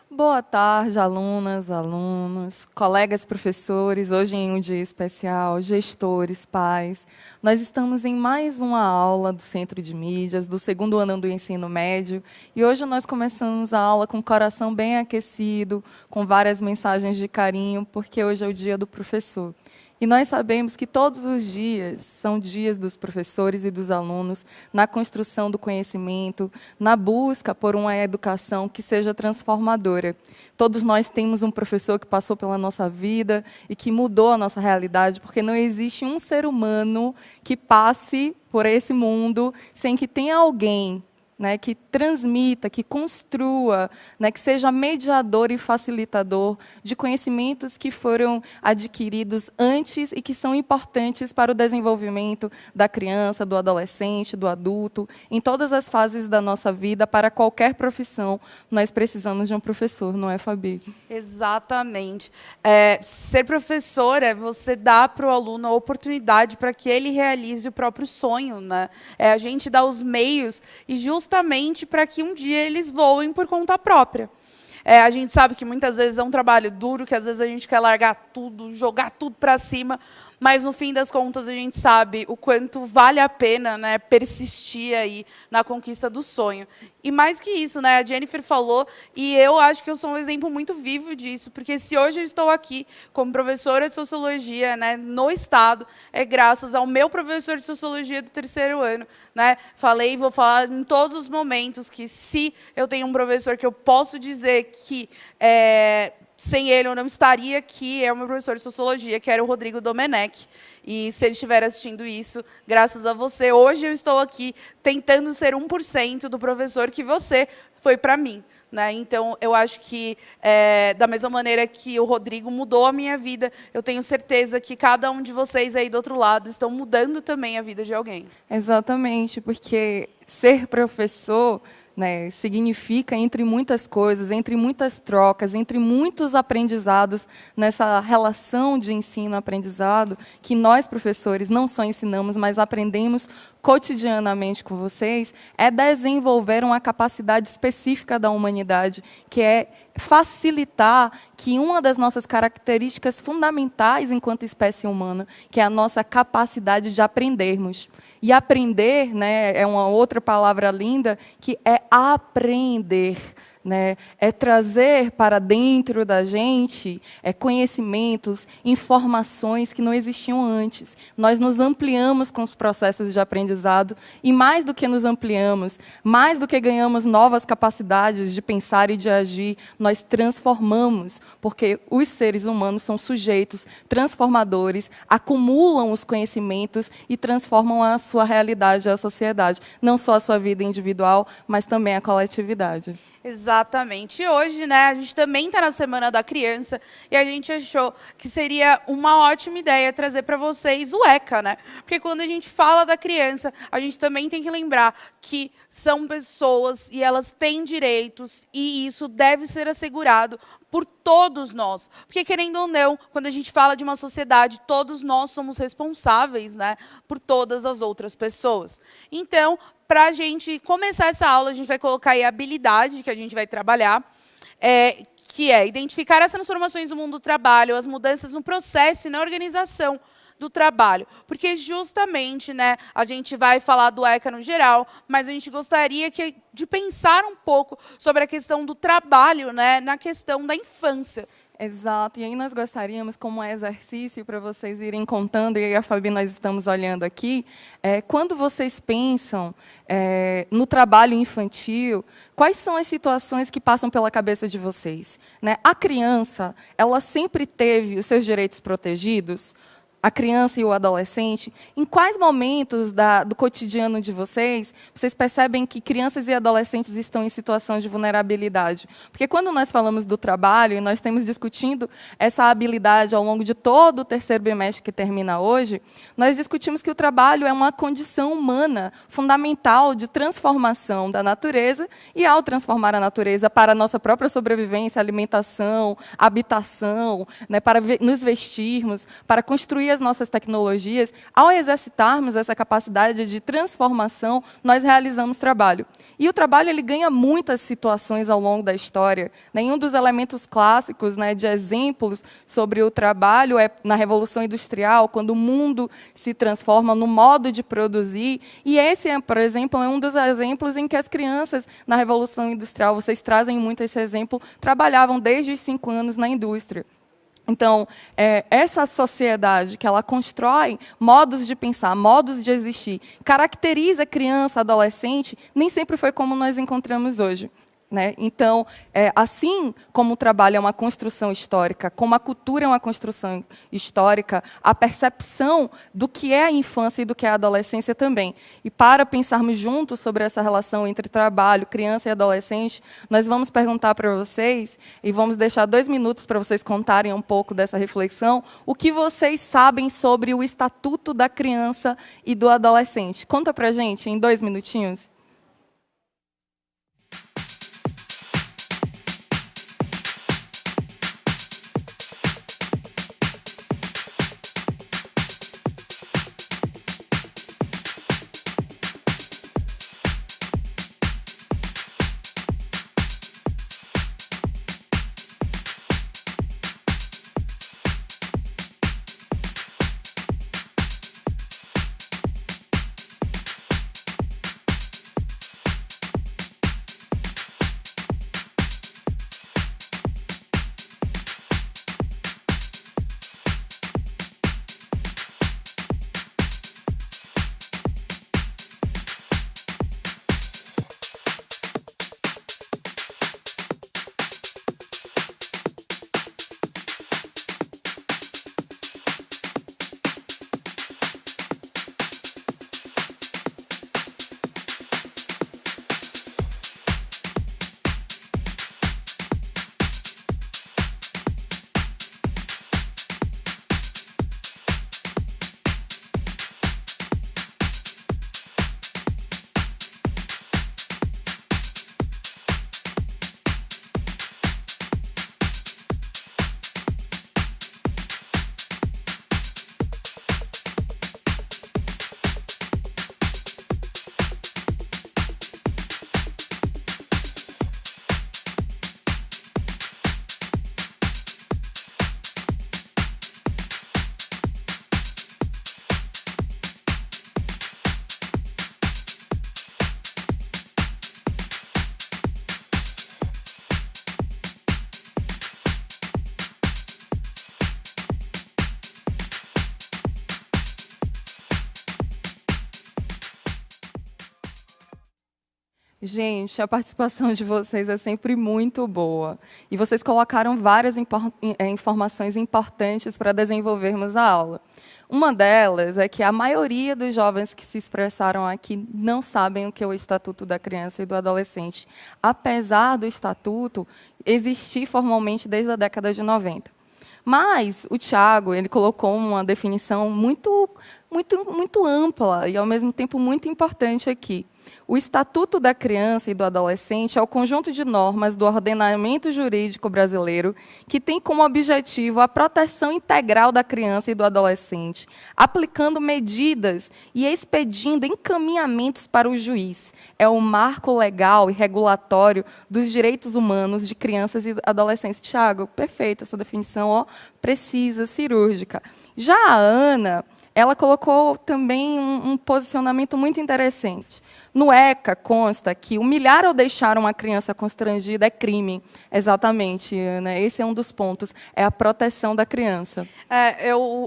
Boa tarde, alunas, alunos, colegas professores, hoje em um dia especial, gestores, pais. Nós estamos em mais uma aula do Centro de Mídias, do segundo ano do ensino médio, e hoje nós começamos a aula com o coração bem aquecido, com várias mensagens de carinho, porque hoje é o dia do professor. E nós sabemos que todos os dias são dias dos professores e dos alunos na construção do conhecimento, na busca por uma educação que seja transformadora. Todos nós temos um professor que passou pela nossa vida e que mudou a nossa realidade, porque não existe um ser humano que passe por esse mundo sem que tenha alguém, né, que transmita, que construa, né, que seja mediador e facilitador de conhecimentos que foram adquiridos antes e que são importantes para o desenvolvimento da criança, do adolescente, do adulto, em todas as fases da nossa vida, para qualquer profissão, nós precisamos de um professor, não é, Fabi? Exatamente. Ser professor é você dar para o aluno a oportunidade para que ele realize o próprio sonho, né? É a gente dar os meios e justamente para que um dia eles voem por conta própria. A gente sabe que muitas vezes é um trabalho duro, que às vezes a gente quer largar tudo, jogar tudo para cima, mas no fim das contas a gente sabe o quanto vale a pena, né, persistir aí na conquista do sonho. E mais que isso, né, a Jennifer falou, e eu acho que eu sou um exemplo muito vivo disso, porque se hoje eu estou aqui como professora de Sociologia, né, no Estado, é graças ao meu professor de Sociologia do terceiro ano. Né? Falei e vou falar em todos os momentos que se eu tenho um professor que eu posso dizer que sem ele eu não estaria aqui, é o meu professor de Sociologia, que era o Rodrigo Domenech. E se ele estiver assistindo isso, graças a você, hoje eu estou aqui tentando ser 1% do professor que você foi para mim. Né? Então, eu acho que, da mesma maneira que o Rodrigo mudou a minha vida, eu tenho certeza que cada um de vocês aí do outro lado estão mudando também a vida de alguém. Exatamente, porque ser professor, né, significa, entre muitas coisas, entre muitas trocas, entre muitos aprendizados, nessa relação de ensino-aprendizado, que nós, professores, não só ensinamos, mas aprendemos cotidianamente com vocês, é desenvolver uma capacidade específica da humanidade, que é facilitar que uma das nossas características fundamentais enquanto espécie humana, que é a nossa capacidade de aprendermos. E aprender, né, é uma outra palavra linda, que é aprender. Né, é trazer para dentro da gente conhecimentos, informações que não existiam antes. Nós nos ampliamos com os processos de aprendizado e, mais do que nos ampliamos, mais do que ganhamos novas capacidades de pensar e de agir, nós transformamos, porque os seres humanos são sujeitos transformadores, acumulam os conhecimentos e transformam a sua realidade, a sociedade. Não só a sua vida individual, mas também a coletividade. Exatamente. E hoje, né, a gente também está na Semana da Criança e a gente achou que seria uma ótima ideia trazer para vocês o ECA, né? Porque quando a gente fala da criança, a gente também tem que lembrar que são pessoas e elas têm direitos e isso deve ser assegurado por todos nós. Porque, querendo ou não, quando a gente fala de uma sociedade, todos nós somos responsáveis, né, por todas as outras pessoas. Então, para a gente começar essa aula, a gente vai colocar aí a habilidade que a gente vai trabalhar, que é identificar as transformações do mundo do trabalho, as mudanças no processo e na organização do trabalho. Porque justamente, né, a gente vai falar do ECA no geral, mas a gente gostaria de pensar um pouco sobre a questão do trabalho, né, na questão da infância. Exato, e aí nós gostaríamos, como exercício, para vocês irem contando, e aí a Fabi, nós estamos olhando aqui, quando vocês pensam no trabalho infantil, quais são as situações que passam pela cabeça de vocês? Né? A criança, ela sempre teve os seus direitos protegidos? A criança e o adolescente, em quais momentos do cotidiano de vocês percebem que crianças e adolescentes estão em situação de vulnerabilidade? Porque quando nós falamos do trabalho, e nós temos discutindo essa habilidade ao longo de todo o terceiro bimestre que termina hoje, nós discutimos que o trabalho é uma condição humana fundamental de transformação da natureza, e ao transformar a natureza para a nossa própria sobrevivência, alimentação, habitação, né, para nos vestirmos, para construir as nossas tecnologias, ao exercitarmos essa capacidade de transformação, nós realizamos trabalho. E o trabalho ele ganha muitas situações ao longo da história. Um dos elementos clássicos, né, de exemplos sobre o trabalho é na Revolução Industrial, quando o mundo se transforma no modo de produzir. E esse, por exemplo, é um dos exemplos em que as crianças, na Revolução Industrial, vocês trazem muito esse exemplo, trabalhavam desde os 5 anos na indústria. Então, essa sociedade que ela constrói modos de pensar, modos de existir, caracteriza a criança, adolescente, nem sempre foi como nós encontramos hoje. Então, assim como o trabalho é uma construção histórica, como a cultura é uma construção histórica, a percepção do que é a infância e do que é a adolescência também. E para pensarmos juntos sobre essa relação entre trabalho, criança e adolescente, nós vamos perguntar para vocês, e vamos deixar 2 minutos para vocês contarem um pouco dessa reflexão, o que vocês sabem sobre o Estatuto da Criança e do Adolescente. Conta para a gente em 2 minutinhos. Gente, a participação de vocês é sempre muito boa. E vocês colocaram várias informações importantes para desenvolvermos a aula. Uma delas é que a maioria dos jovens que se expressaram aqui não sabem o que é o Estatuto da Criança e do Adolescente, apesar do Estatuto existir formalmente desde a década de 90. Mas o Tiago, ele colocou uma definição muito ampla e, ao mesmo tempo, muito importante aqui. O Estatuto da Criança e do Adolescente é o conjunto de normas do ordenamento jurídico brasileiro que tem como objetivo a proteção integral da criança e do adolescente, aplicando medidas e expedindo encaminhamentos para o juiz. É o marco legal e regulatório dos direitos humanos de crianças e adolescentes. Tiago, perfeita essa definição, ó, precisa, cirúrgica. Já a Ana, ela colocou também um posicionamento muito interessante. No ECA consta que humilhar ou deixar uma criança constrangida é crime. Exatamente, Ana. Esse é um dos pontos, é a proteção da criança.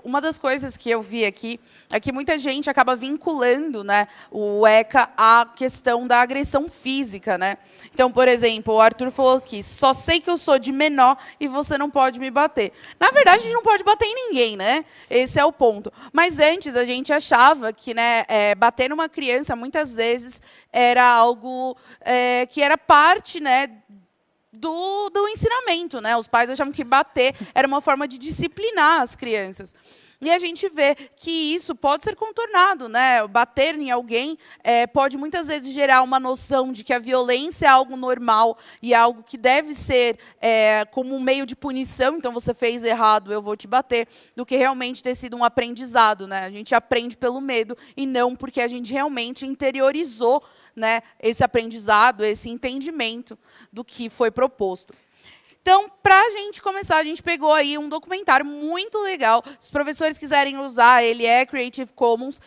Uma das coisas que eu vi aqui é que muita gente acaba vinculando, né, o ECA à questão da agressão física. Né? Então, por exemplo, o Arthur falou que só sei que eu sou de menor e você não pode me bater. Na verdade, a gente não pode bater em ninguém, né? Esse é o ponto. Mas antes a gente achava que, né, bater numa criança, muitas vezes, era algo que era parte, né, do ensinamento, né? Os pais achavam que bater era uma forma de disciplinar as crianças. E a gente vê que isso pode ser contornado, né? Bater em alguém pode muitas vezes gerar uma noção de que a violência é algo normal e é algo que deve ser como um meio de punição. Então, você fez errado, eu vou te bater, do que realmente ter sido um aprendizado, né? A gente aprende pelo medo e não porque a gente realmente interiorizou, né, esse aprendizado, esse entendimento do que foi proposto. Então, para a gente começar, a gente pegou aí um documentário muito legal. Se os professores quiserem usar, ele é Creative Commons,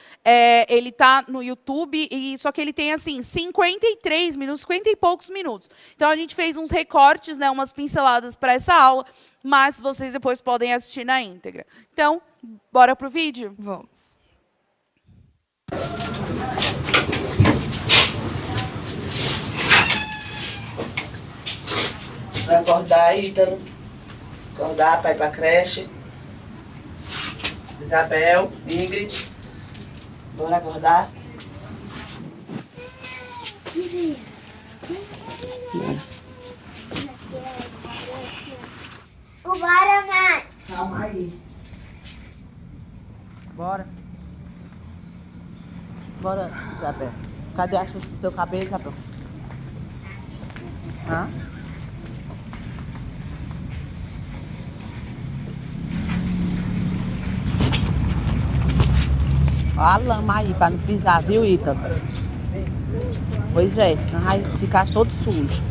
ele está no YouTube, só que ele tem, assim, 53 minutos, 50 e poucos minutos. Então, a gente fez uns recortes, né, umas pinceladas para essa aula, mas vocês depois podem assistir na íntegra. Então, bora pro vídeo? Vamos. Vai acordar, Ítalo. Acordar para ir para a creche. Isabel, Ingrid. Bora acordar? Bora, mãe. Calma aí. Bora. Bora, Isabel. Cadê a xuxa do teu cabelo, Isabel? Hã? Ó a lama aí, pra não pisar, viu, Ítalo? Pois é, senão vai ficar todo sujo.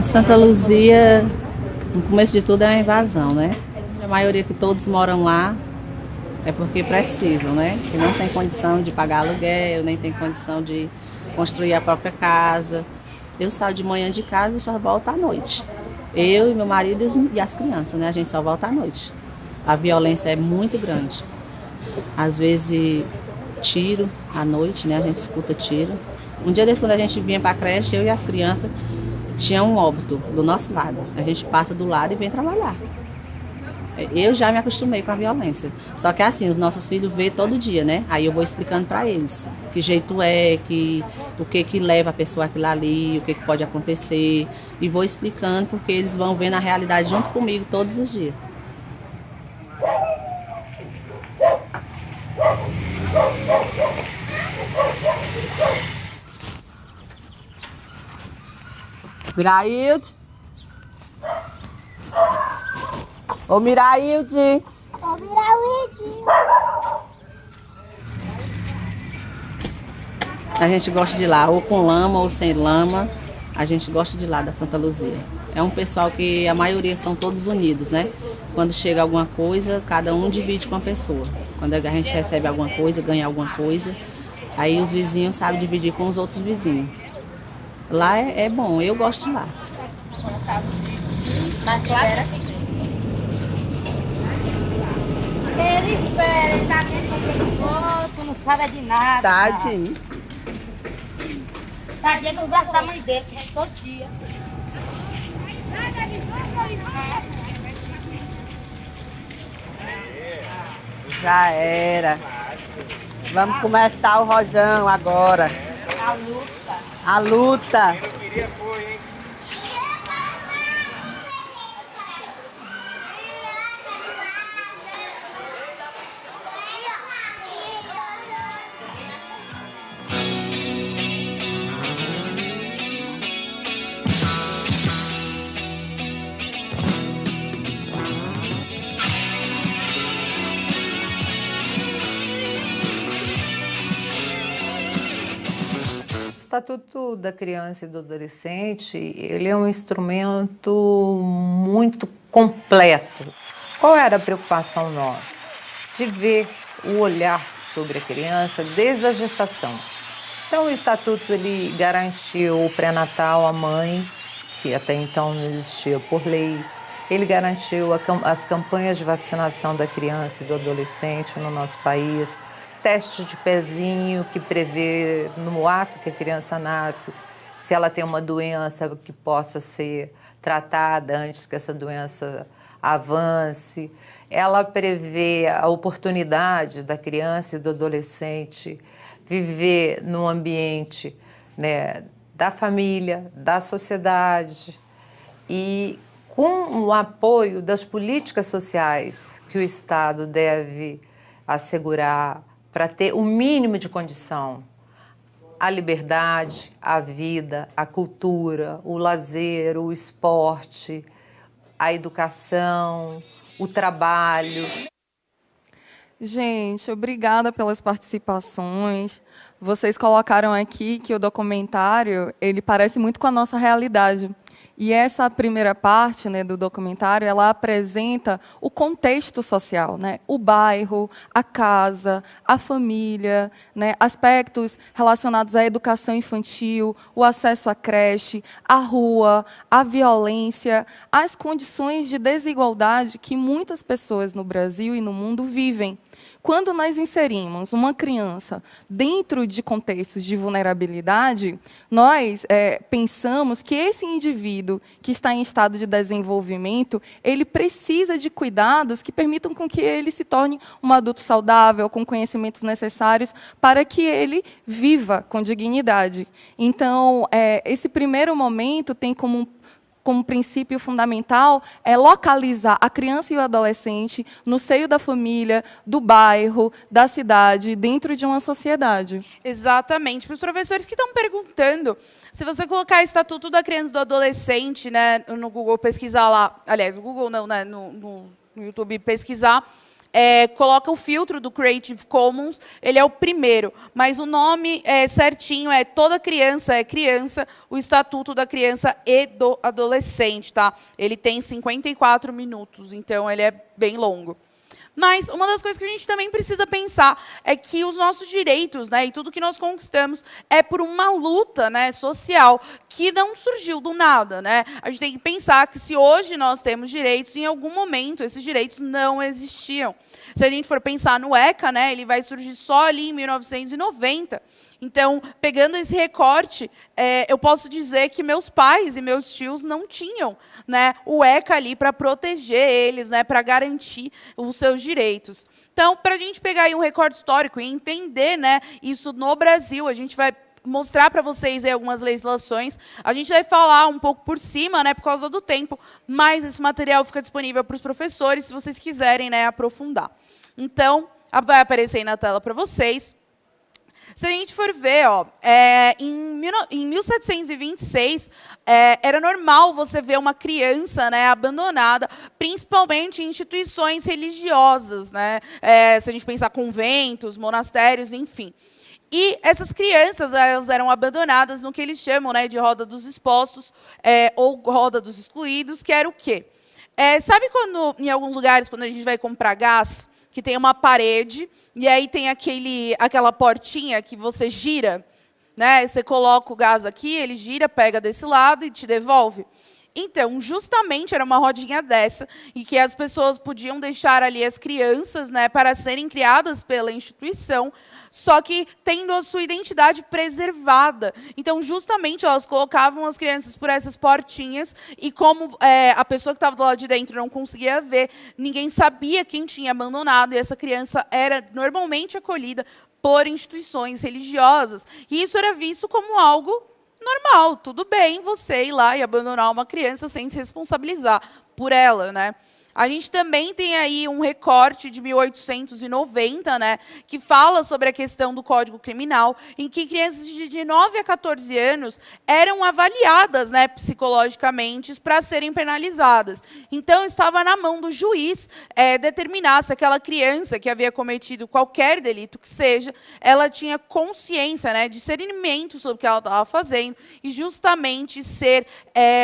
Santa Luzia, no começo de tudo, é uma invasão, né? A maioria que todos moram lá é porque precisam, né? Que não tem condição de pagar aluguel, nem tem condição de construir a própria casa. Eu saio de manhã de casa e só volto à noite. Eu e meu marido e as crianças, né? A gente só volta à noite. A violência é muito grande. Às vezes, tiro à noite, né? A gente escuta tiro. Um dia desse, quando a gente vinha para a creche, eu e as crianças, tinha um óbito do nosso lado. A gente passa do lado e vem trabalhar. Eu já me acostumei com a violência. Só que assim, os nossos filhos vê todo dia, né? Aí eu vou explicando para eles que jeito é, o que leva a pessoa àquilo ali, o que pode acontecer. E vou explicando porque eles vão vendo a realidade junto comigo todos os dias. Mirailde. Ô, Mirailde. Ô, Mirailde. A gente gosta de ir lá, ou com lama ou sem lama, a gente gosta de ir lá da Santa Luzia. É um pessoal que a maioria são todos unidos, né? Quando chega alguma coisa, cada um divide com a pessoa. Quando a gente recebe alguma coisa, ganha alguma coisa, aí os vizinhos sabem dividir com os outros vizinhos. Lá é bom, eu gosto de lá. Ele espera, ele tá querendo tu não sabe de nada. Tadinho. Tadinho no braço da mãe dele, que é todo dia. Já era. Vamos começar o rojão agora. A luta. A luta. O Estatuto da Criança e do Adolescente, ele é um instrumento muito completo. Qual era a preocupação nossa? De ver o olhar sobre a criança desde a gestação. Então, o Estatuto ele garantiu o pré-natal à mãe, que até então não existia por lei. Ele garantiu as campanhas de vacinação da criança e do adolescente no nosso país. Teste de pezinho que prevê no ato que a criança nasce, se ela tem uma doença que possa ser tratada antes que essa doença avance, ela prevê a oportunidade da criança e do adolescente viver num ambiente, né, da família, da sociedade e com o apoio das políticas sociais que o Estado deve assegurar para ter o mínimo de condição, a liberdade, a vida, a cultura, o lazer, o esporte, a educação, o trabalho. Gente, obrigada pelas participações. Vocês colocaram aqui que o documentário, ele parece muito com a nossa realidade. E essa primeira parte, né, do documentário, ela apresenta o contexto social, né? O bairro, a casa, a família, né? Aspectos relacionados à educação infantil, o acesso à creche, a rua, a violência, as condições de desigualdade que muitas pessoas no Brasil e no mundo vivem. Quando nós inserimos uma criança dentro de contextos de vulnerabilidade, nós pensamos que esse indivíduo que está em estado de desenvolvimento, ele precisa de cuidados que permitam com que ele se torne um adulto saudável, com conhecimentos necessários para que ele viva com dignidade. Então, esse primeiro momento tem como princípio fundamental é localizar a criança e o adolescente no seio da família, do bairro, da cidade, dentro de uma sociedade. Exatamente. Para os professores que estão perguntando, se você colocar Estatuto da Criança e do Adolescente, né, no Google, pesquisar lá, aliás, no Google não, né, no YouTube, pesquisar, coloca o filtro do Creative Commons, ele é o primeiro, mas o nome certinho é Toda Criança é Criança, o Estatuto da Criança e do Adolescente, tá? Ele tem 54 minutos, então ele é bem longo. Mas uma das coisas que a gente também precisa pensar é que os nossos direitos, né, e tudo que nós conquistamos é por uma luta, né, social que não surgiu do nada, né? A gente tem que pensar que se hoje nós temos direitos, em algum momento esses direitos não existiam. Se a gente for pensar no ECA, né, ele vai surgir só ali em 1990. Então, pegando esse recorte, eu posso dizer que meus pais e meus tios não tinham, né, o ECA ali para proteger eles, né, para garantir os seus direitos. Então, para a gente pegar aí um recorte histórico e entender, né, isso no Brasil, a gente vai mostrar para vocês aí algumas legislações. A gente vai falar um pouco por cima, né, por causa do tempo, mas esse material fica disponível para os professores, se vocês quiserem, né, aprofundar. Então, vai aparecer aí na tela para vocês. Se a gente for ver, ó, em 1726, era normal você ver uma criança, né, abandonada, principalmente em instituições religiosas, né? Se a gente pensar conventos, monastérios, enfim. E essas crianças, elas eram abandonadas no que eles chamam, né, de roda dos expostos, ou roda dos excluídos, que era o quê? Sabe quando, em alguns lugares, quando a gente vai comprar gás, que tem uma parede, e aí tem aquela portinha que você gira, né? Você coloca o gás aqui, ele gira, pega desse lado e te devolve. Então, justamente, era uma rodinha dessa, e que as pessoas podiam deixar ali as crianças, né, para serem criadas pela instituição, só que tendo a sua identidade preservada. Então, justamente, elas colocavam as crianças por essas portinhas, e como a pessoa que estava do lado de dentro não conseguia ver, ninguém sabia quem tinha abandonado, e essa criança era normalmente acolhida por instituições religiosas. E isso era visto como algo normal, tudo bem você ir lá e abandonar uma criança sem se responsabilizar por ela, né? A gente também tem aí um recorte de 1890, né, que fala sobre a questão do Código Criminal, em que crianças de 9 a 14 anos eram avaliadas, né, psicologicamente para serem penalizadas. Então, estava na mão do juiz determinar se aquela criança que havia cometido qualquer delito que seja, ela tinha consciência, né, discernimento sobre o que ela estava fazendo e justamente ser,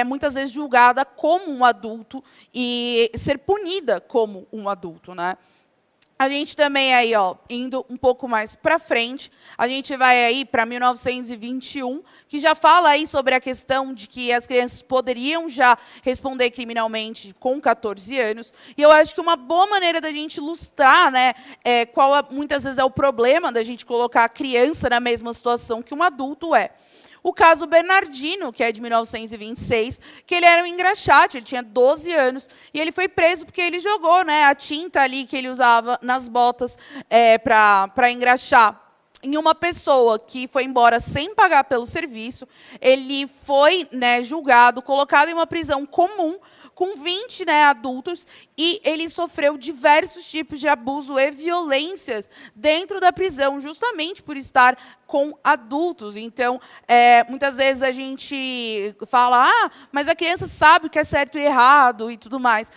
muitas vezes, julgada como um adulto e ser punida como um adulto, né? A gente também aí, ó, indo um pouco mais para frente, a gente vai aí para 1921, que já fala aí sobre a questão de que as crianças poderiam já responder criminalmente com 14 anos. E eu acho que uma boa maneira da gente ilustrar, né, muitas vezes é o problema da gente colocar a criança na mesma situação que um adulto o caso Bernardino, que é de 1926, que ele era um engraxate, ele tinha 12 anos, e ele foi preso porque ele jogou, né, a tinta ali que ele usava nas botas para engraxar em uma pessoa que foi embora sem pagar pelo serviço. Ele foi, né, julgado, colocado em uma prisão comum, com 20, né, adultos, e ele sofreu diversos tipos de abuso e violências dentro da prisão, justamente por estar com adultos. Então, muitas vezes a gente fala, mas a criança sabe o que é certo e errado e tudo mais.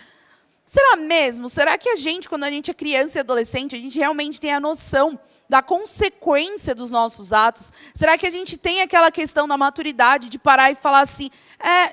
Será mesmo? Será que a gente, quando a gente é criança e adolescente, a gente realmente tem a noção da consequência dos nossos atos? Será que a gente tem aquela questão da maturidade de parar e falar assim,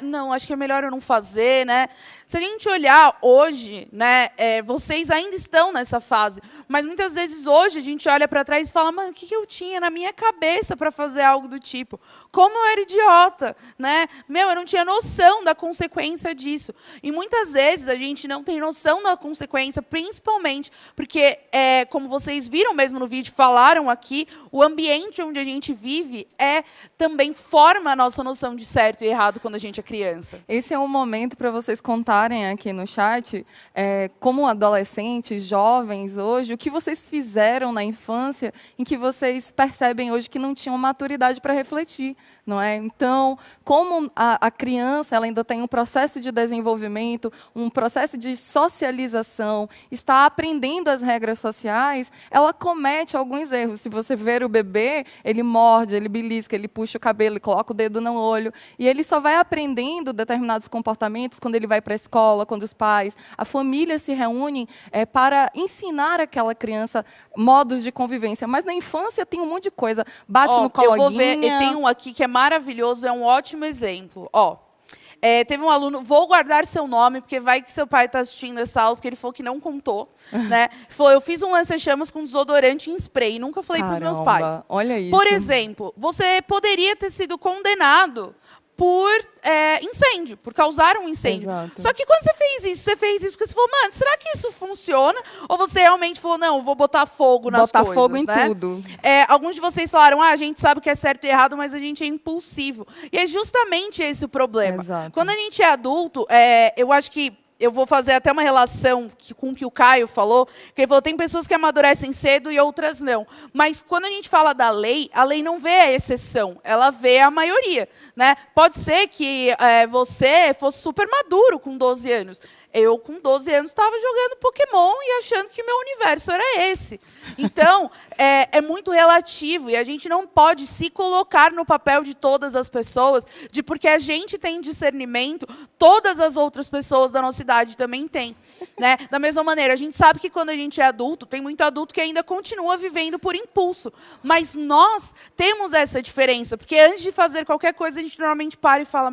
não, acho que é melhor eu não fazer, né? Se a gente olhar hoje, né, vocês ainda estão nessa fase, mas muitas vezes hoje a gente olha para trás e fala, mano, o que eu tinha na minha cabeça para fazer algo do tipo? Como eu era idiota, né? Eu não tinha noção da consequência disso. E muitas vezes a gente não tem noção da consequência, principalmente porque, como vocês viram mesmo no vídeo, falaram aqui, o ambiente onde a gente vive também forma a nossa noção de certo e errado quando a gente é criança. Esse é um momento para vocês contarem aqui no chat, como adolescentes, jovens hoje, o que vocês fizeram na infância em que vocês percebem hoje que não tinham maturidade para refletir, não é? Então, como a criança ela ainda tem um processo de desenvolvimento, um processo de socialização, está aprendendo as regras sociais, ela comete alguns erros. Se você ver o bebê, ele morde, ele belisca, ele puxa o cabelo, ele coloca o dedo no olho, e ele só vai aprendendo determinados comportamentos quando ele vai para a escola, quando os pais, a família se reúnem para ensinar aquela criança modos de convivência. Mas na infância tem um monte de coisa, bate no coleguinha. Eu vou ver, tem um aqui que é maravilhoso, é um ótimo exemplo. Teve um aluno, vou guardar seu nome, porque vai que seu pai está assistindo essa aula, porque ele falou que não contou. Né? Falou, eu fiz um lança-chamas com desodorante em spray, nunca falei para os meus pais. Olha isso. Por exemplo, você poderia ter sido condenado por incêndio, por causar um incêndio. Exato. Só que quando você fez isso porque você falou, mano, será que isso funciona? Ou você realmente falou, não, vou botar fogo nas coisas, botar fogo em né? tudo. Alguns de vocês falaram, a gente sabe o que é certo e errado, mas a gente é impulsivo. E é justamente esse o problema. Exato. Quando a gente é adulto, eu acho que eu vou fazer até uma relação com o que o Caio falou, que ele falou, tem pessoas que amadurecem cedo e outras não. Mas quando a gente fala da lei, a lei não vê a exceção, ela vê a maioria. Né? Pode ser que você fosse super maduro com 12 anos. Eu, com 12 anos, estava jogando Pokémon e achando que o meu universo era esse. Então, é muito relativo. E a gente não pode se colocar no papel de todas as pessoas, de porque a gente tem discernimento, todas as outras pessoas da nossa idade também têm. Né? Da mesma maneira, a gente sabe que quando a gente é adulto, tem muito adulto que ainda continua vivendo por impulso. Mas nós temos essa diferença, porque antes de fazer qualquer coisa, a gente normalmente para e fala,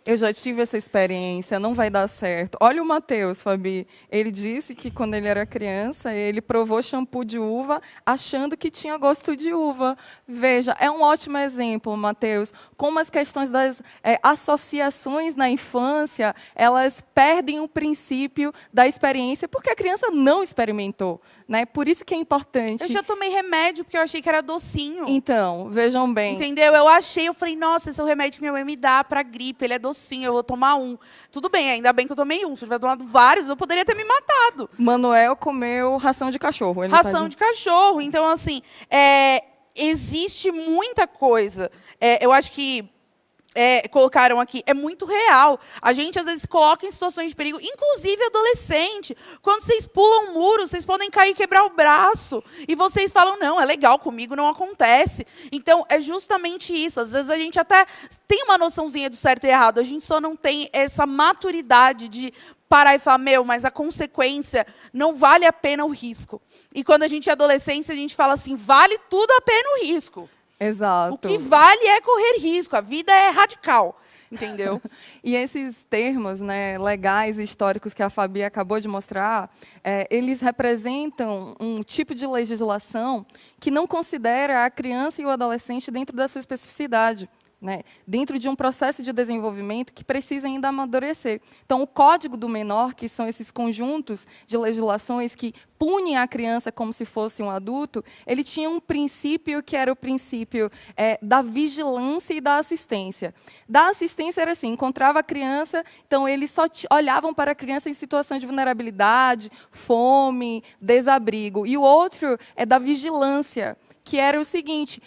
eu já tive essa experiência, não vai dar certo. Olha o Matheus, Fabi. Ele disse que quando ele era criança, ele provou shampoo de uva achando que tinha gosto de uva. Veja, é um ótimo exemplo, Matheus, como as questões das associações na infância, elas perdem o princípio da experiência, porque a criança não experimentou. Né? Por isso que é importante. Eu já tomei remédio, porque eu achei que era docinho. Então, vejam bem. Entendeu? Eu falei, nossa, esse é o remédio que minha mãe me dá para gripe, ele é docinho, eu vou tomar um. Tudo bem, ainda bem que eu tomei um. Se eu tivesse tomado vários, eu poderia ter me matado. Manuel comeu ração de cachorro. Ração de cachorro. Então, assim, existe muita coisa. Eu acho que colocaram aqui, é muito real. A gente, às vezes, coloca em situações de perigo, inclusive adolescente. Quando vocês pulam um muro, vocês podem cair e quebrar o braço. E vocês falam, não, é legal, comigo não acontece. Então, é justamente isso. Às vezes, a gente até tem uma noçãozinha do certo e errado, a gente só não tem essa maturidade de parar e falar, mas a consequência não vale a pena o risco. E quando a gente é adolescente, a gente fala assim, vale tudo a pena o risco. Exato. O que vale é correr risco, a vida é radical, entendeu? E esses termos, né, legais e históricos que a Fabi acabou de mostrar, eles representam um tipo de legislação que não considera a criança e o adolescente dentro da sua especificidade. né, dentro de um processo de desenvolvimento que precisa ainda amadurecer. Então, o Código do Menor, que são esses conjuntos de legislações que punem a criança como se fosse um adulto, ele tinha um princípio que era o princípio da vigilância e da assistência. Da assistência era assim, encontrava a criança, então eles só olhavam para a criança em situação de vulnerabilidade, fome, desabrigo. E o outro é da vigilância, que era o seguinte,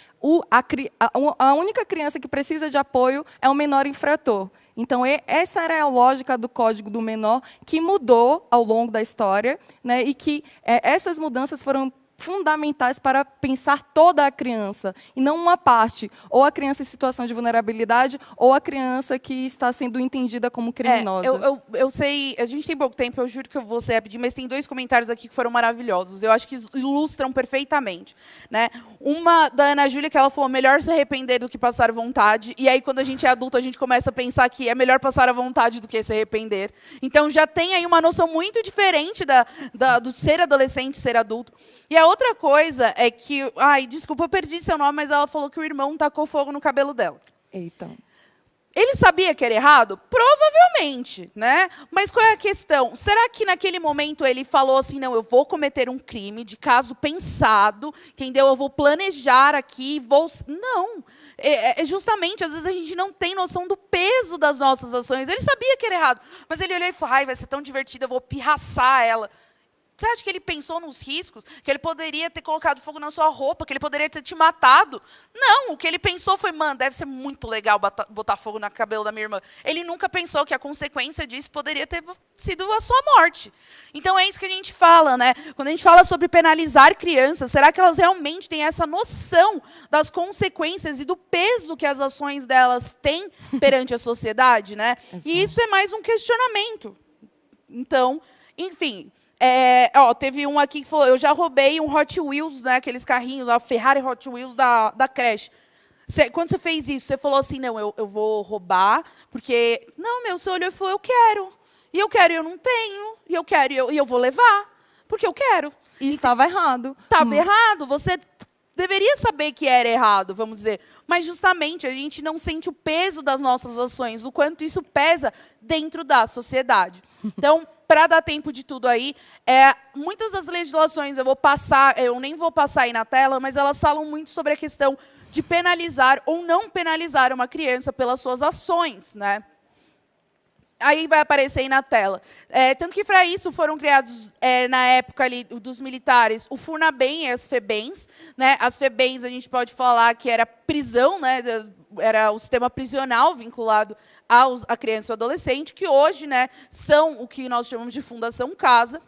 a única criança que precisa de apoio é o menor infrator. Então, essa era a lógica do Código do Menor, que mudou ao longo da história, né, e que essas mudanças foram fundamentais para pensar toda a criança, e não uma parte, ou a criança em situação de vulnerabilidade, ou a criança que está sendo entendida como criminosa. Eu sei, a gente tem pouco tempo, eu juro que eu vou ser rapidinho, mas tem 2 comentários aqui que foram maravilhosos, eu acho que ilustram perfeitamente, né? Uma da Ana Júlia, que ela falou, melhor se arrepender do que passar vontade, e aí quando a gente é adulto, a gente começa a pensar que é melhor passar a vontade do que se arrepender. Então já tem aí uma noção muito diferente do ser adolescente, ser adulto. E a outra coisa é que... Ai, desculpa, eu perdi seu nome, mas ela falou que o irmão tacou fogo no cabelo dela. Eita. Ele sabia que era errado? Provavelmente, né? Mas qual é a questão? Será que naquele momento ele falou assim, não, eu vou cometer um crime de caso pensado, entendeu? Eu vou planejar aqui, vou... Não. Justamente, às vezes a gente não tem noção do peso das nossas ações. Ele sabia que era errado, mas ele olhou e falou, ai, vai ser tão divertido, eu vou pirraçar ela. Você acha que ele pensou nos riscos? Que ele poderia ter colocado fogo na sua roupa? Que ele poderia ter te matado? Não, o que ele pensou foi, mano, deve ser muito legal botar fogo no cabelo da minha irmã. Ele nunca pensou que a consequência disso poderia ter sido a sua morte. Então é isso que a gente fala, né? Quando a gente fala sobre penalizar crianças, será que elas realmente têm essa noção das consequências e do peso que as ações delas têm perante a sociedade, né? E isso é mais um questionamento. Então, enfim... teve um aqui que falou, eu já roubei um Hot Wheels, né, aqueles carrinhos, a Ferrari Hot Wheels da creche. Quando você fez isso, você falou assim, não, eu vou roubar, porque... Não, você olhou e falou, eu quero. E eu quero e eu não tenho. E eu quero e eu vou levar, porque eu quero. E estava errado. Estava errado. Você deveria saber que era errado, vamos dizer. Mas, justamente, a gente não sente o peso das nossas ações, o quanto isso pesa dentro da sociedade. Então, para dar tempo de tudo aí, muitas das legislações, eu nem vou passar aí na tela, mas elas falam muito sobre a questão de penalizar ou não penalizar uma criança pelas suas ações, né? Aí vai aparecer aí na tela. Tanto que, para isso, foram criados, na época ali dos militares, o FUNABEM e as FEBEMs. Né? As FEBEMs, a gente pode falar que era prisão, né? Era o sistema prisional vinculado à criança e ao adolescente, que hoje, né, são o que nós chamamos de Fundação Casa.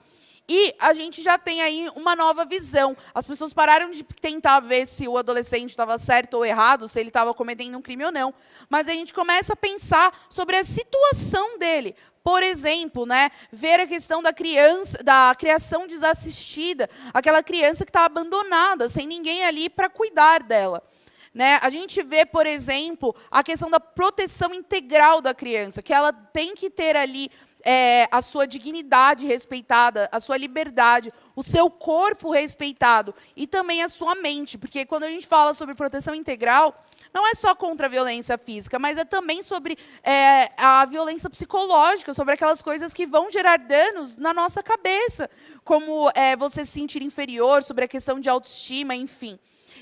E a gente já tem aí uma nova visão. As pessoas pararam de tentar ver se o adolescente estava certo ou errado, se ele estava cometendo um crime ou não. Mas a gente começa a pensar sobre a situação dele. Por exemplo, né, ver a questão da criança, da criação desassistida, aquela criança que está abandonada, sem ninguém ali para cuidar dela. Né? A gente vê, por exemplo, a questão da proteção integral da criança, que ela tem que ter ali a sua dignidade respeitada, a sua liberdade, o seu corpo respeitado e também a sua mente. Porque quando a gente fala sobre proteção integral, não é só contra a violência física, mas é também sobre a violência psicológica, sobre aquelas coisas que vão gerar danos na nossa cabeça, como você se sentir inferior, sobre a questão de autoestima, enfim.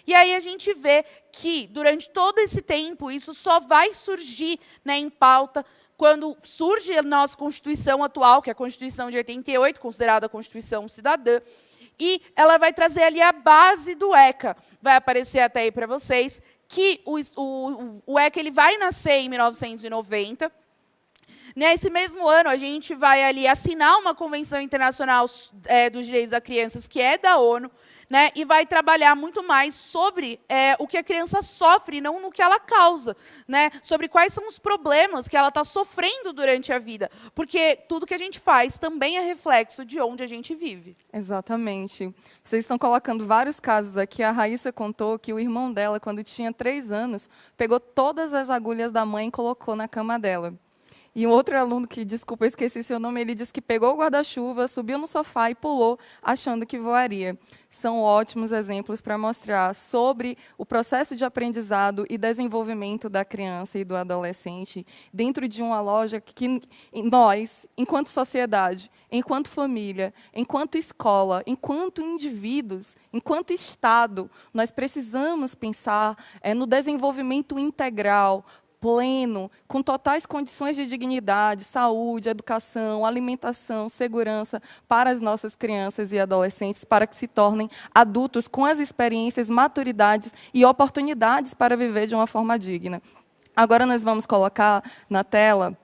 E aí a gente vê que, durante todo esse tempo, isso só vai surgir, né, em pauta quando surge a nossa Constituição atual, que é a Constituição de 88, considerada a Constituição Cidadã, e ela vai trazer ali a base do ECA. Vai aparecer até aí para vocês que o ECA ele vai nascer em 1990. Nesse mesmo ano, a gente vai ali assinar uma Convenção Internacional dos Direitos das Crianças, que é da ONU, né, e vai trabalhar muito mais sobre o que a criança sofre, não no que ela causa, né, sobre quais são os problemas que ela está sofrendo durante a vida, porque tudo que a gente faz também é reflexo de onde a gente vive. Exatamente. Vocês estão colocando vários casos aqui. A Raíssa contou que o irmão dela, quando tinha 3 anos, pegou todas as agulhas da mãe e colocou na cama dela. E um outro aluno que, desculpa, eu esqueci seu nome, ele disse que pegou o guarda-chuva, subiu no sofá e pulou, achando que voaria. São ótimos exemplos para mostrar sobre o processo de aprendizado e desenvolvimento da criança e do adolescente dentro de uma lógica que nós, enquanto sociedade, enquanto família, enquanto escola, enquanto indivíduos, enquanto Estado, nós precisamos pensar no desenvolvimento integral, pleno, com totais condições de dignidade, saúde, educação, alimentação, segurança para as nossas crianças e adolescentes, para que se tornem adultos com as experiências, maturidades e oportunidades para viver de uma forma digna. Agora nós vamos colocar na tela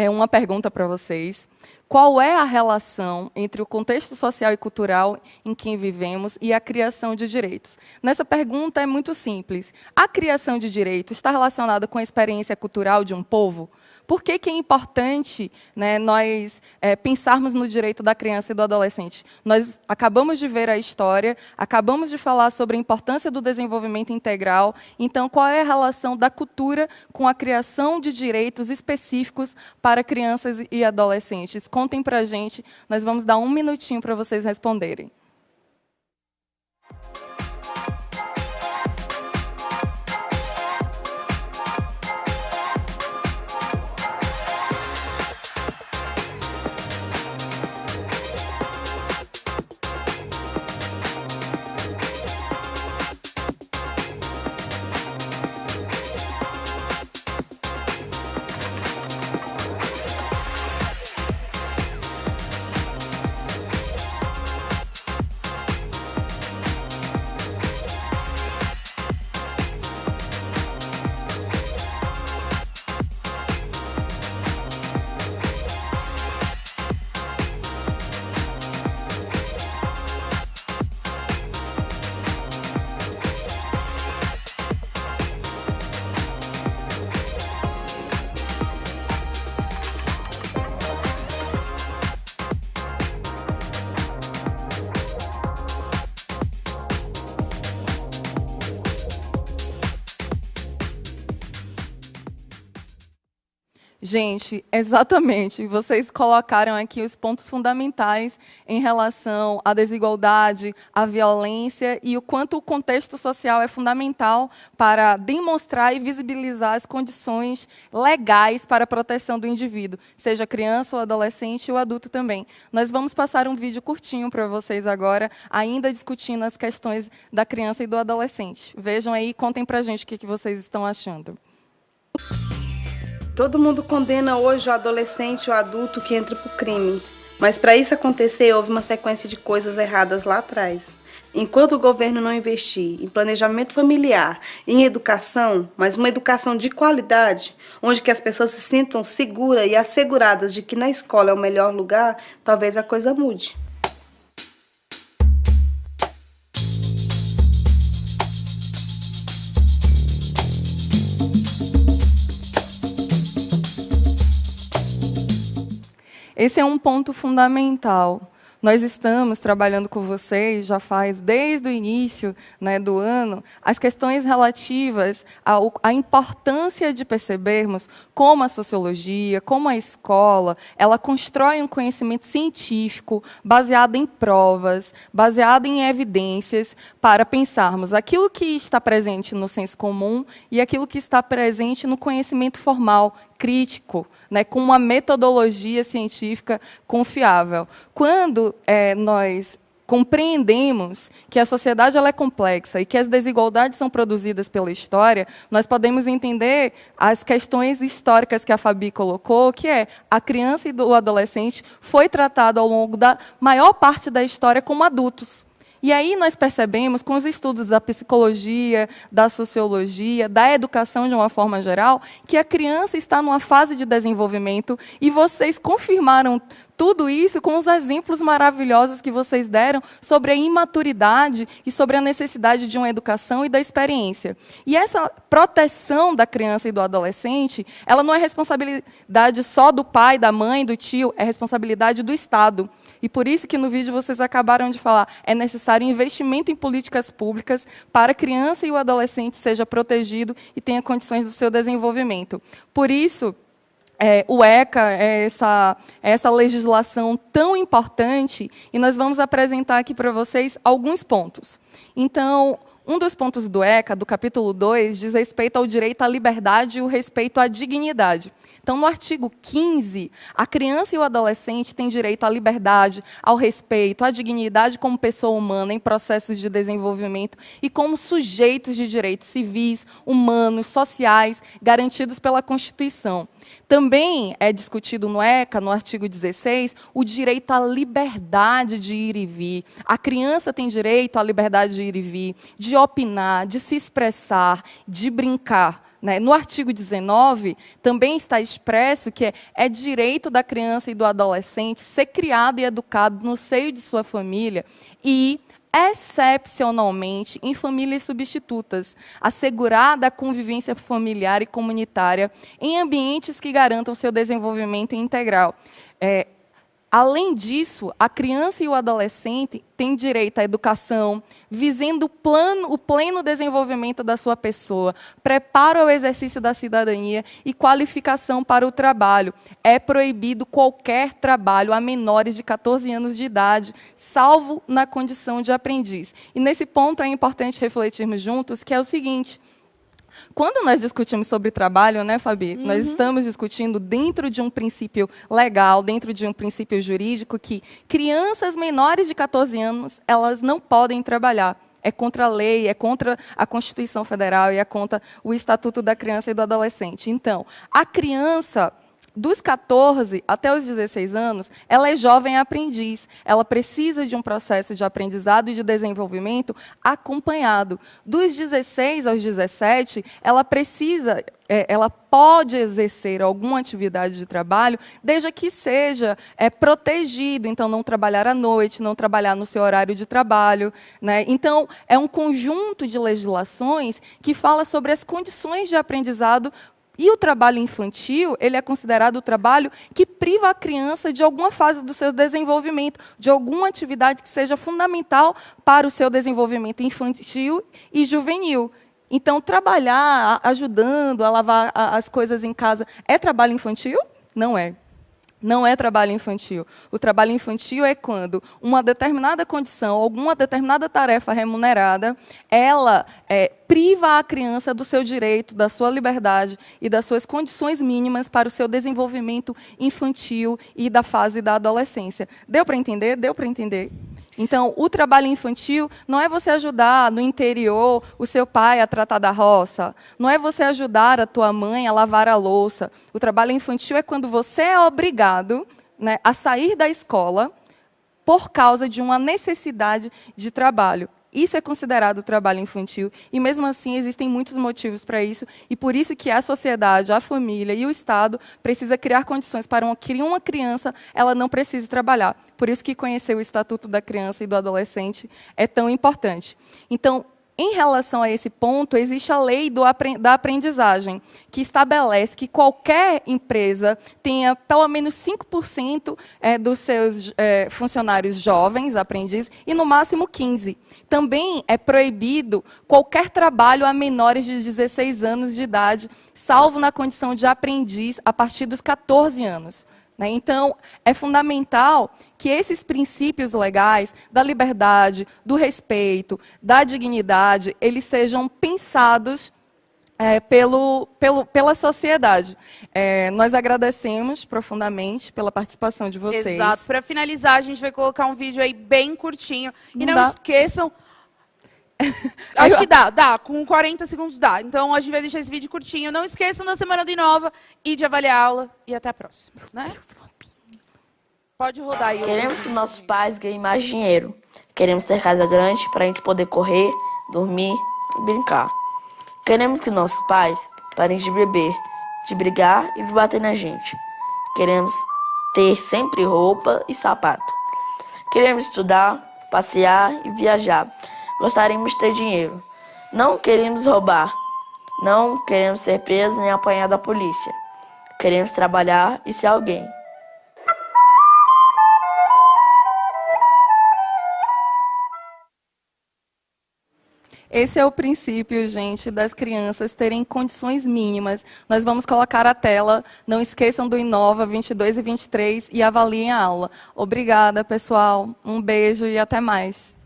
uma pergunta para vocês. Qual é a relação entre o contexto social e cultural em que vivemos e a criação de direitos? Nessa pergunta é muito simples. A criação de direitos está relacionada com a experiência cultural de um povo? Por que é importante, né, nós pensarmos no direito da criança e do adolescente? Nós acabamos de ver a história, acabamos de falar sobre a importância do desenvolvimento integral. Então, qual é a relação da cultura com a criação de direitos específicos para crianças e adolescentes? Contem para a gente, nós vamos dar 1 minutinho para vocês responderem. Gente, exatamente. Vocês colocaram aqui os pontos fundamentais em relação à desigualdade, à violência e o quanto o contexto social é fundamental para demonstrar e visibilizar as condições legais para a proteção do indivíduo, seja criança ou adolescente ou adulto também. Nós vamos passar um vídeo curtinho para vocês agora, ainda discutindo as questões da criança e do adolescente. Vejam aí e contem para a gente o que vocês estão achando. Todo mundo condena hoje o adolescente ou adulto que entra para o crime, mas para isso acontecer houve uma sequência de coisas erradas lá atrás. Enquanto o governo não investir em planejamento familiar, em educação, mas uma educação de qualidade, onde que as pessoas se sintam seguras e asseguradas de que na escola é o melhor lugar, talvez a coisa mude. Esse é um ponto fundamental. Nós estamos trabalhando com vocês, já faz desde o início, né, do ano, as questões relativas à importância de percebermos como a sociologia, como a escola, ela constrói um conhecimento científico baseado em provas, baseado em evidências, para pensarmos aquilo que está presente no senso comum e aquilo que está presente no conhecimento formal, crítico, né, com uma metodologia científica confiável. Quando nós compreendemos que a sociedade ela é complexa e que as desigualdades são produzidas pela história, nós podemos entender as questões históricas que a Fabi colocou, que é a criança e o adolescente foi tratado ao longo da maior parte da história como adultos. E aí nós percebemos, com os estudos da psicologia, da sociologia, da educação de uma forma geral, que a criança está numa fase de desenvolvimento e vocês confirmaram tudo isso com os exemplos maravilhosos que vocês deram sobre a imaturidade e sobre a necessidade de uma educação e da experiência. E essa proteção da criança e do adolescente, ela não é responsabilidade só do pai, da mãe, do tio, é responsabilidade do Estado. E por isso que no vídeo vocês acabaram de falar, é necessário investimento em políticas públicas para a criança e o adolescente seja protegido e tenha condições do seu desenvolvimento. Por isso, o ECA é essa legislação tão importante, e nós vamos apresentar aqui para vocês alguns pontos. Então, um dos pontos do ECA, do capítulo 2, diz respeito ao direito à liberdade e o respeito à dignidade. Então, no artigo 15, a criança e o adolescente têm direito à liberdade, ao respeito, à dignidade como pessoa humana em processos de desenvolvimento e como sujeitos de direitos civis, humanos, sociais, garantidos pela Constituição. Também é discutido no ECA, no artigo 16, o direito à liberdade de ir e vir. A criança tem direito à liberdade de ir e vir, de opinar, de se expressar, de brincar. No artigo 19, também está expresso que é direito da criança e do adolescente ser criado e educado no seio de sua família e, excepcionalmente, em famílias substitutas, assegurada a convivência familiar e comunitária em ambientes que garantam seu desenvolvimento integral. Além disso, a criança e o adolescente têm direito à educação, visando o pleno desenvolvimento da sua pessoa, preparo ao exercício da cidadania e qualificação para o trabalho. É proibido qualquer trabalho a menores de 14 anos de idade, salvo na condição de aprendiz. E nesse ponto é importante refletirmos juntos, que é o seguinte: quando nós discutimos sobre trabalho, né, Fabi? Nós estamos discutindo dentro de um princípio legal, dentro de um princípio jurídico, que crianças menores de 14 anos, elas não podem trabalhar. É contra a lei, é contra a Constituição Federal e é contra o Estatuto da Criança e do Adolescente. Então, a criança, dos 14 até os 16 anos, ela é jovem aprendiz. Ela precisa de um processo de aprendizado e de desenvolvimento acompanhado. Dos 16 aos 17, ela pode exercer alguma atividade de trabalho, desde que seja protegido. Então, não trabalhar à noite, não trabalhar no seu horário de trabalho. Então, é um conjunto de legislações que fala sobre as condições de aprendizado. E o trabalho infantil, ele é considerado o trabalho que priva a criança de alguma fase do seu desenvolvimento, de alguma atividade que seja fundamental para o seu desenvolvimento infantil e juvenil. Então, trabalhar ajudando a lavar as coisas em casa é trabalho infantil? Não é. Não é trabalho infantil. O trabalho infantil é quando uma determinada condição, alguma determinada tarefa remunerada, ela priva a criança do seu direito, da sua liberdade e das suas condições mínimas para o seu desenvolvimento infantil e da fase da adolescência. Deu para entender? Deu para entender? Então, o trabalho infantil não é você ajudar no interior o seu pai a tratar da roça, não é você ajudar a tua mãe a lavar a louça. O trabalho infantil é quando você é obrigado, a sair da escola por causa de uma necessidade de trabalho. Isso é considerado trabalho infantil e, mesmo assim, existem muitos motivos para isso e por isso que a sociedade, a família e o Estado precisa criar condições para que uma criança ela não precise trabalhar. Por isso que conhecer o Estatuto da Criança e do Adolescente é tão importante. Então, em relação a esse ponto, existe a lei da aprendizagem, que estabelece que qualquer empresa tenha pelo menos 5% dos seus funcionários jovens, aprendizes, e no máximo 15%. Também é proibido qualquer trabalho a menores de 16 anos de idade, salvo na condição de aprendiz a partir dos 14 anos. Então, é fundamental que esses princípios legais da liberdade, do respeito, da dignidade, eles sejam pensados pela sociedade. Nós agradecemos profundamente pela participação de vocês. Exato. Para finalizar, a gente vai colocar um vídeo aí bem curtinho. E não esqueçam... Acho que dá, com 40 segundos dá. Então, a gente vai deixar esse vídeo curtinho. Não esqueçam da Semana do Inova e de avaliar a aula. E até a próxima. Pode rodar aí. Queremos que nossos pais ganhem mais dinheiro. Queremos ter casa grande para a gente poder correr, dormir e brincar. Queremos que nossos pais parem de beber, de brigar e de bater na gente. Queremos ter sempre roupa e sapato. Queremos estudar, passear e viajar. Gostaríamos de ter dinheiro. Não queremos roubar. Não queremos ser presos nem apanhar da polícia. Queremos trabalhar e ser alguém. Esse é o princípio, gente, das crianças terem condições mínimas. Nós vamos colocar a tela. Não esqueçam do Inova 22 e 23 e avaliem a aula. Obrigada, pessoal. Um beijo e até mais.